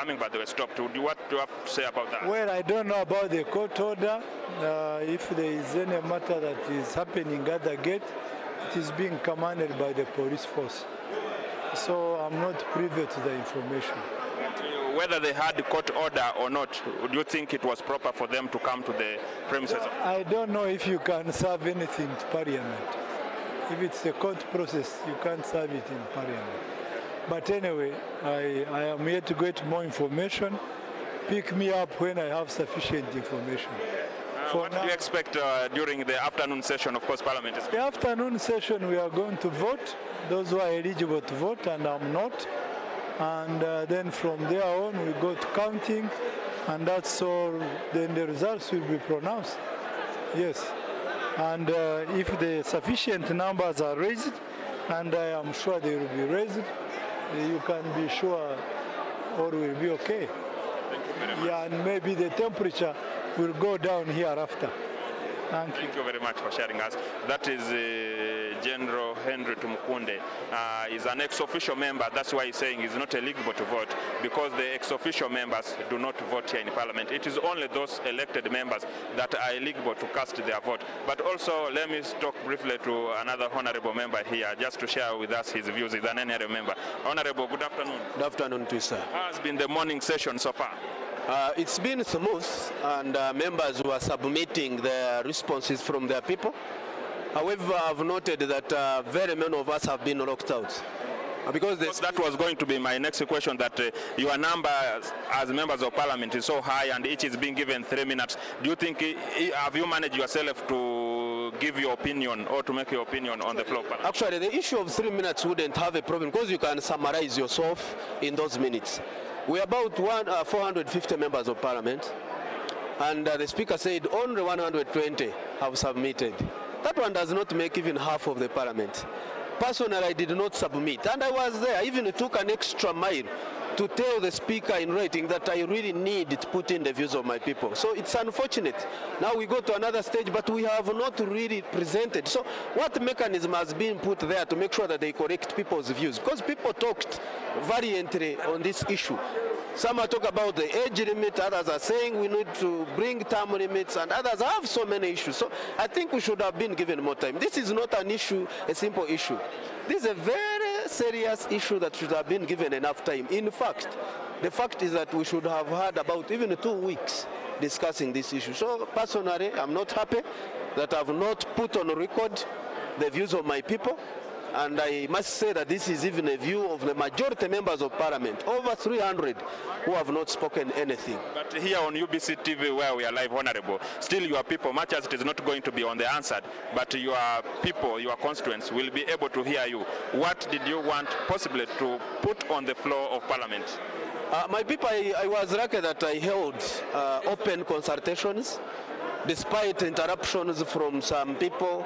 coming, but they were stopped. What do you have to say about that? Well, I don't know about the court order. If there is any matter that is happening at the gate, it is being commanded by the police force. So I'm not privy to the information. Whether they had the court order or not, do you think it was proper for them to come to the premises? I don't know if you can serve anything to Parliament. If it's a court process, you can't serve it in Parliament. But anyway, I am here to get more information. Pick me up when I have sufficient information. What do you expect during the afternoon session? Of course, Parliament is... The afternoon session, we are going to vote. Those who are eligible to vote, and I'm not. And then from there on, we go to counting, and that's all. Then the results will be pronounced. Yes. And if the sufficient numbers are raised, and I am sure they will be raised, you can be sure all will be okay. Thank you very much. Yeah, and maybe the temperature will go down hereafter. Thank you very much for sharing us. That is General Henry Tumukunde. He's an ex-official member. That's why he's saying he's not eligible to vote, because the ex-official members do not vote here in Parliament. It is only those elected members that are eligible to cast their vote. But also, let me talk briefly to another honorable member here, just to share with us his views. He's an NRA member. Honorable, good afternoon. Good afternoon to you, sir. How has been the morning session so far? It's been smooth, and members were submitting their responses from their people. However, I've noted that very many of us have been locked out. Because that was going to be my next question, that your number as members of Parliament is so high and each is being given 3 minutes. Do you think, have you managed yourself to give your opinion or to make your opinion on the floor? Actually, the issue of 3 minutes wouldn't have a problem, because you can summarize yourself in those minutes. We're about 450 members of Parliament, and the Speaker said only 120 have submitted. That one does not make even half of the Parliament. Personally, I did not submit, and I was there. I even took an extra mile to tell the Speaker in writing that I really need to put in the views of my people. So it's unfortunate. Now we go to another stage, but we have not really presented. So what mechanism has been put there to make sure that they correct people's views? Because people talked valiantly on this issue. Some are talking about the age limit, others are saying we need to bring term limits, and others have so many issues. So I think we should have been given more time. This is not an issue, a simple issue. This is a very serious issue that should have been given enough time. In fact, the fact is that we should have had about even 2 weeks discussing this issue. So personally, I'm not happy that I've not put on record the views of my people. And I must say that this is even a view of the majority members of Parliament, over 300 who have not spoken anything. But here on UBC TV, where we are live, Honorable, still your people, much as it is not going to be on the answered, but your people, your constituents, will be able to hear you. What did you want possibly to put on the floor of Parliament? My people, I was lucky that I held open consultations, despite interruptions from some people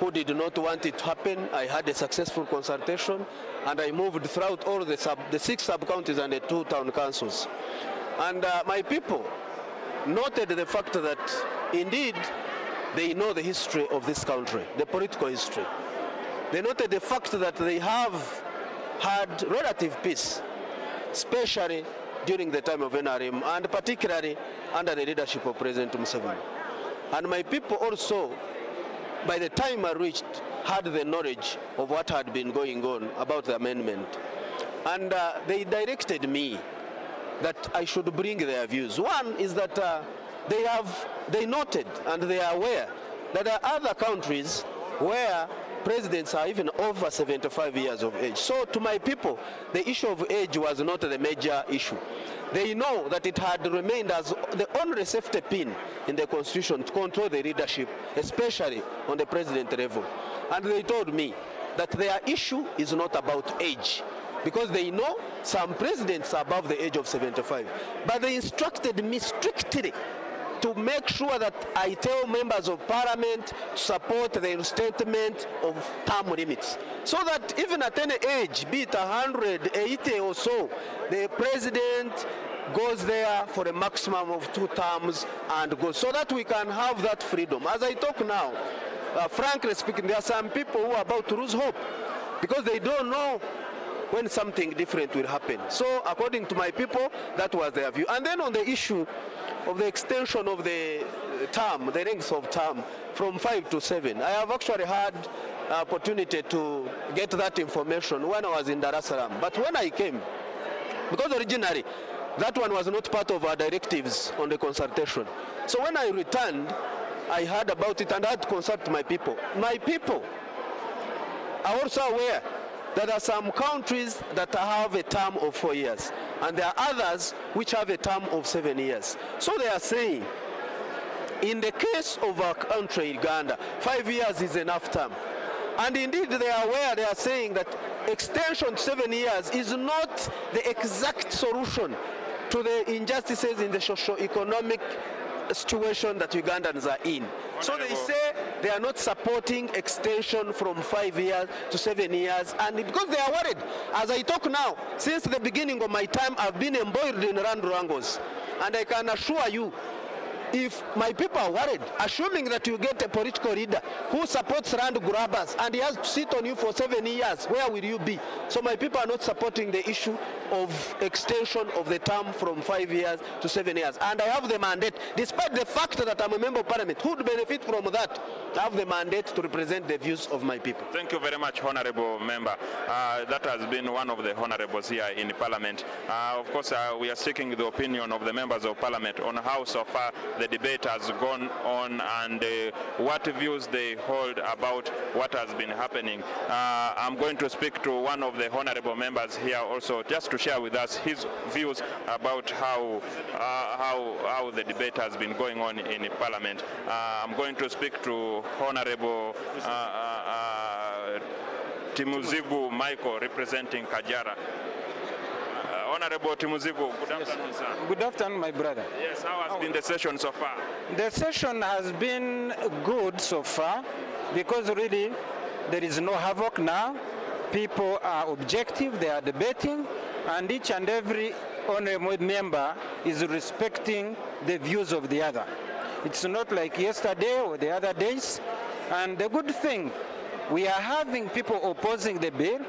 who did not want it to happen. I had a successful consultation, and I moved throughout all the 6 sub-counties and the 2 town councils. And my people noted the fact that indeed they know the history of this country, the political history. They noted the fact that they have had relative peace, especially during the time of NRM, and particularly under the leadership of President Museveni. And my people also, by the time I reached, had the knowledge of what had been going on about the amendment. And they directed me that I should bring their views. One is that they noted and they are aware that there are other countries where presidents are even over 75 years of age. So to my people, the issue of age was not the major issue. They know that it had remained as the only safety pin in the Constitution to control the leadership, especially on the president level. And they told me that their issue is not about age, because they know some presidents are above the age of 75. But they instructed me strictly to make sure that I tell members of Parliament to support the reinstatement of term limits, so that even at any age, be it 180 or so, the president goes there for a maximum of 2 terms and goes, so that we can have that freedom. As I talk now, frankly speaking, there are some people who are about to lose hope, because they don't know when something different will happen. So according to my people, that was their view. And then on the issue of the extension of the term, the length of term from 5 to 7, I have actually had opportunity to get that information when I was in Dar es Salaam. But when I came, because originally that one was not part of our directives on the consultation. So when I returned, I heard about it and I had to consult my people. My people are also aware that there are some countries that have a term of 4 years, and there are others which have a term of 7 years. So they are saying, in the case of our country, Uganda, 5 years is enough term. And indeed they are aware, they are saying that extension to 7 years is not the exact solution to the injustices in the socio-economic situation that Ugandans are in. So they say they are not supporting extension from 5 years to 7 years, and because they are worried. As I talk now, since the beginning of my time, I've been embroiled in land wrangles, and I can assure you, if my people are worried, assuming that you get a political leader who supports land grabbers and he has to sit on you for 7 years, where will you be? So my people are not supporting the issue of extension of the term from 5 years to 7 years. And I have the mandate, despite the fact that I'm a member of parliament, who would benefit from that? I have the mandate to represent the views of my people. Thank you very much, Honorable Member. That has been one of the honorables here in Parliament. Of course, we are seeking the opinion of the members of Parliament on how so far the debate has gone on and what views they hold about what has been happening. I'm going to speak to one of the honorable members here also, just to share with us his views about how the debate has been going on in Parliament. I'm going to speak to Honorable Timuzibu Michael, representing Kajara. Honorable Timuzibu, good afternoon, sir. Good afternoon, my brother. Yes, how has been the session so far? The session has been good so far because really there is no havoc now. People are objective, they are debating, and each and every honorable member is respecting the views of the other. It's not like yesterday or the other days. And the good thing, we are having people opposing the bill,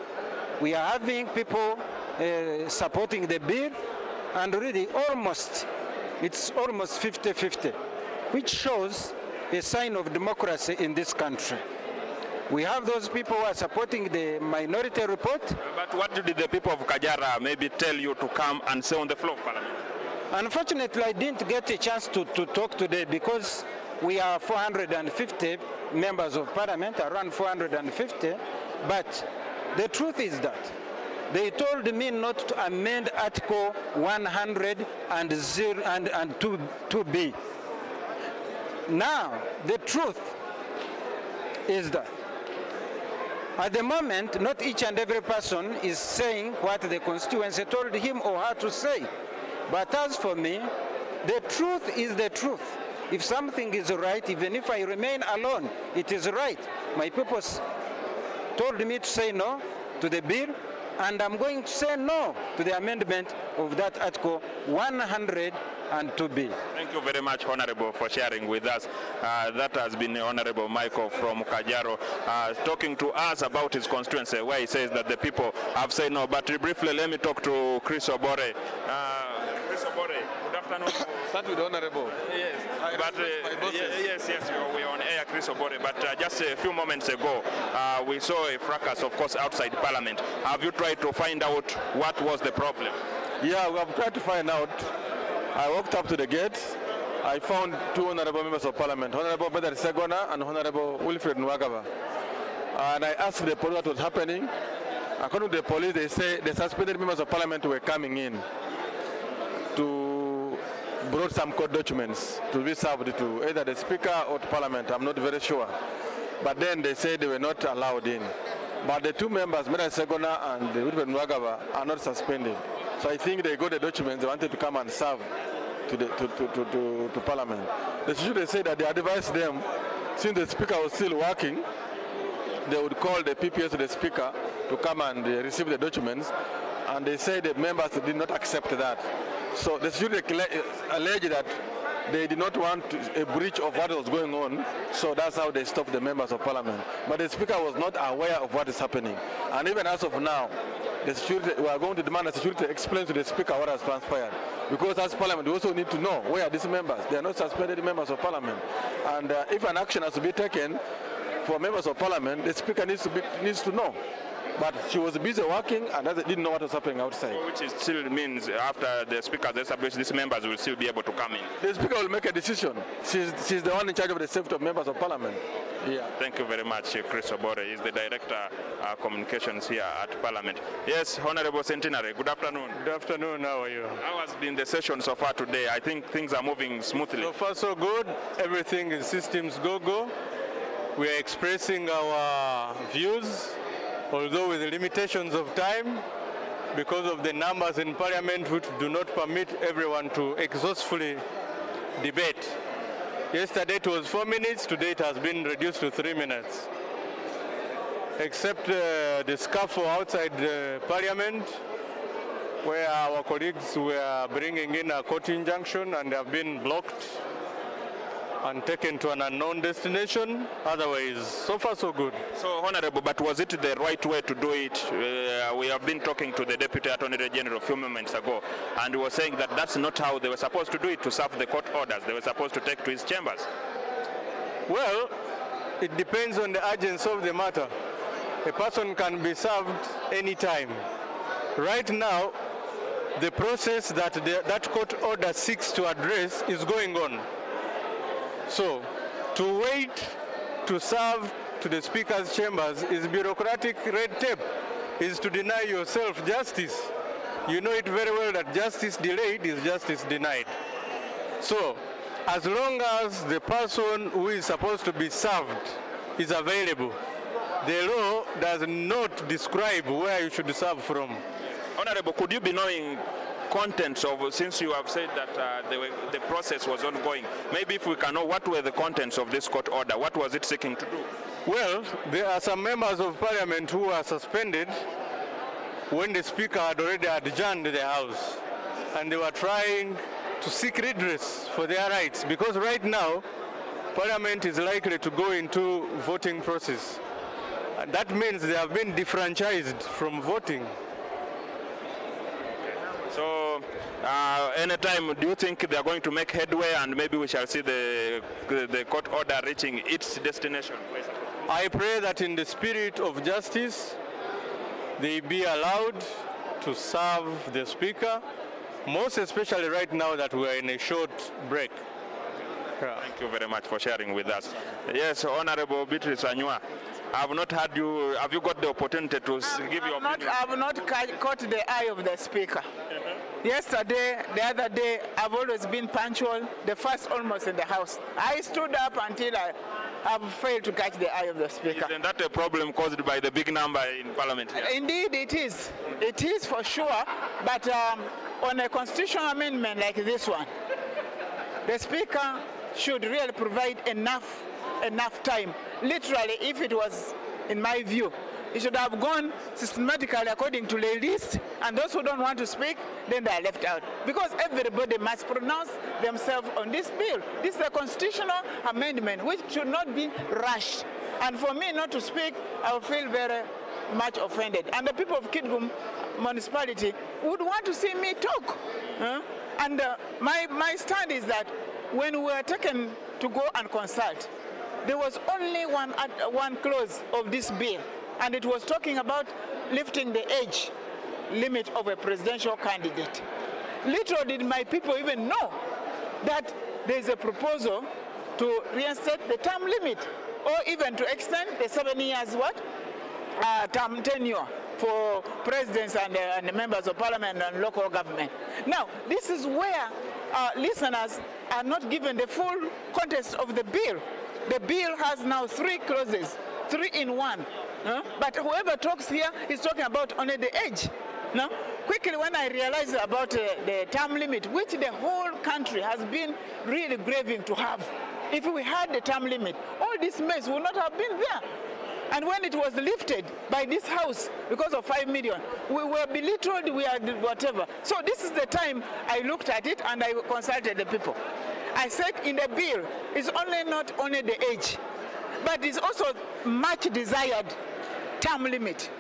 we are having people supporting the bill, and really it's almost 50-50, which shows a sign of democracy in this country. We have those people who are supporting the minority report. But what did the people of Kajara maybe tell you to come and say on the floor of Parliament? Unfortunately, I didn't get a chance to talk today because we are 450 members of Parliament, around 450, but the truth is that they told me not to amend Article 102B. Now, the truth is that at the moment, not each and every person is saying what the constituency told him or her to say. But as for me, the truth is the truth. If something is right, even if I remain alone, it is right. My people told me to say no to the bill, and I'm going to say no to the amendment of that Article 102B. Thank you very much, Honorable, for sharing with us. That has been Honorable Michael from Kajaro talking to us about his constituency, where he says that the people have said no. But briefly, let me talk to Chris Obore. Chris Obore, good afternoon. Start with Honorable. Yes, but yes, we're on air, Chris Obore. But just a few moments ago, we saw a fracas, of course, outside Parliament. Have you tried to find out what was the problem? Yeah, we have tried to find out. I walked up to the gate. I found two honorable members of Parliament, Honorable Hon Beatrice Atim Anywar and Honorable Wilfred Nwagaba. And I asked the police what was happening. According to the police, they say the suspended members of Parliament were coming in to brought some court documents to be served to either the Speaker or to Parliament. I'm not very sure. But then they said they were not allowed in. But the two members, Beatrice Atim Anewar and Wilfred Nwagaba, are not suspended. So I think they got the documents, they wanted to come and serve to Parliament. They said that they advised them, since the Speaker was still working, they would call the PPS to the Speaker to come and receive the documents, and they said the members did not accept that. So the security alleged that they did not want a breach of what was going on, so that's how they stopped the members of Parliament. But the Speaker was not aware of what is happening. And even as of now, the security, we are going to demand the security explain to the Speaker what has transpired. Because as Parliament, we also need to know where are these members. They are not suspended members of Parliament. And if an action has to be taken for members of Parliament, the Speaker needs to know. But she was busy working and didn't know what was happening outside. Which still means after the Speaker is established, these members will still be able to come in. The Speaker will make a decision. She's the one in charge of the safety of members of Parliament. Yeah. Thank you very much, Chris Obore. He's the Director Communications here at Parliament. Yes, Honorable Centenary, good afternoon. Good afternoon, how are you? How has been the session so far today? I think things are moving smoothly. So far so good. Everything in systems go. We are expressing our views, although with the limitations of time, because of the numbers in Parliament which do not permit everyone to exhaustively debate. Yesterday it was 4 minutes, today it has been reduced to 3 minutes. Except the scuffle outside Parliament, where our colleagues were bringing in a court injunction and have been blocked and taken to an unknown destination. Otherwise, so far so good. So, Honorable, but was it the right way to do it? We have been talking to the Deputy Attorney General a few moments ago, and he was saying that that's not how they were supposed to do it, to serve the court orders. They were supposed to take to his chambers. Well, it depends on the urgency of the matter. A person can be served anytime. Right now, the process that that court order seeks to address is going on. So, to wait to serve to the Speaker's chambers is bureaucratic red tape, is to deny yourself justice. You know it very well that justice delayed is justice denied. So, as long as the person who is supposed to be served is available, the law does not describe where you should serve from. Honorable, could you be knowing contents of, since you have said that the process was ongoing, maybe if we can know what were the contents of this court order, what was it seeking to do? Well, there are some members of Parliament who were suspended when the Speaker had already adjourned the House, and they were trying to seek redress for their rights, because right now Parliament is likely to go into voting process. And that means they have been defranchised from voting. So, anytime, do you think they are going to make headway and maybe we shall see the court order reaching its destination? I pray that in the spirit of justice, they be allowed to serve the Speaker, most especially right now that we are in a short break. Yeah. Thank you very much for sharing with us. Yes, Honorable Beatrice Anywar, I have not had you, have you got the opportunity to give your opinion? I have not caught the eye of the Speaker. Yesterday, the other day, I've always been punctual, the first almost in the House. I stood up until I have failed to catch the eye of the Speaker. Isn't that a problem caused by the big number in Parliament here? Indeed, it is. It is for sure, but on a constitutional amendment like this one, the Speaker should really provide enough time. Literally, if it was, in my view, it should have gone systematically according to the list, and those who don't want to speak, then they are left out. Because everybody must pronounce themselves on this bill. This is a constitutional amendment which should not be rushed. And for me not to speak, I will feel very much offended. And the people of Kitgum municipality would want to see me talk. And my stand is that when we were taken to go and consult, there was only one clause of this bill, and it was talking about lifting the age limit of a presidential candidate. Little did my people even know that there is a proposal to reinstate the term limit, or even to extend the 7 years term tenure for presidents and the members of Parliament and local government. Now, this is where listeners are not given the full context of the bill. The bill has now 3 clauses, 3 in 1. But whoever talks here is talking about only the age. Now, quickly when I realized about the term limit, which the whole country has been really craving to have, if we had the term limit, all this mess would not have been there. And when it was lifted by this House because of 5 million, we were belittled, we had whatever. So this is the time I looked at it and I consulted the people. I said in the bill, it's not only the age, but it's also much desired term limit.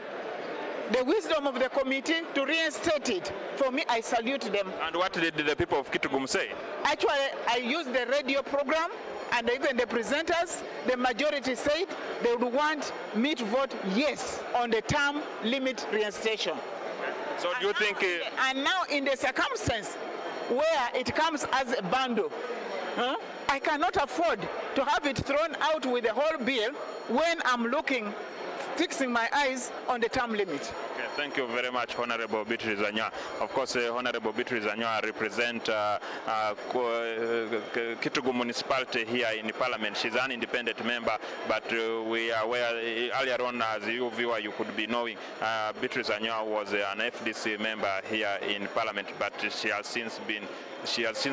the wisdom of the committee to reinstate it. For me, I salute them. And what did the people of Kitgum say? Actually, I used the radio program, and even the presenters, the majority said they would want me to vote yes on the term limit reinstation. So do you think... and now in the circumstance where it comes as a bundle, I cannot afford to have it thrown out with the whole bill when I'm fixing my eyes on the term limit. Okay, thank you very much, Honorable Beatrice Anywar. Of course, Honorable Beatrice Anywar represents Kitgum municipality here in Parliament. She's an independent member, but we are aware earlier on, as you viewer, you could be knowing, Beatrice Anywar was an FDC member here in Parliament, but she has since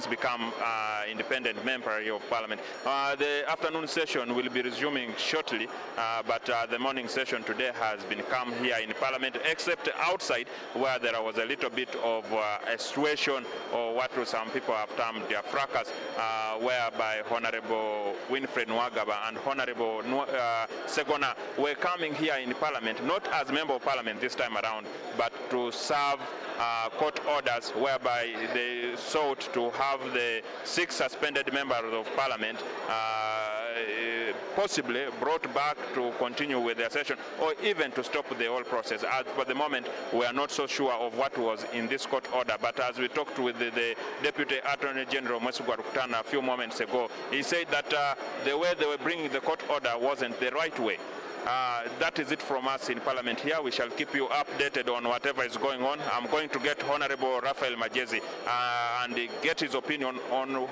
become independent member of Parliament. The afternoon session will be resuming shortly, but the morning session today has been come here in Parliament, except outside where there was a little bit of a situation, or what some people have termed their fracas, whereby Honorable Winfred Nwagaba and Honorable Segona were coming here in Parliament, not as member of Parliament this time around, but to serve court orders whereby they sought to have the 6 suspended members of Parliament possibly brought back to continue with their session, or even to stop the whole process. As for the moment, we are not so sure of what was in this court order, but as we talked with the Deputy Attorney General Mwesugwa Rukutana a few moments ago, he said that the way they were bringing the court order wasn't the right way. That is it from us in Parliament here. We shall keep you updated on whatever is going on. I'm going to get Honorable Raphael Majezi and get his opinion on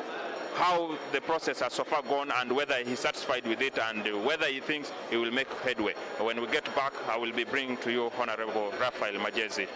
how the process has so far gone, and whether he's satisfied with it, and whether he thinks he will make headway. When we get back, I will be bringing to you Honorable Raphael Majezi.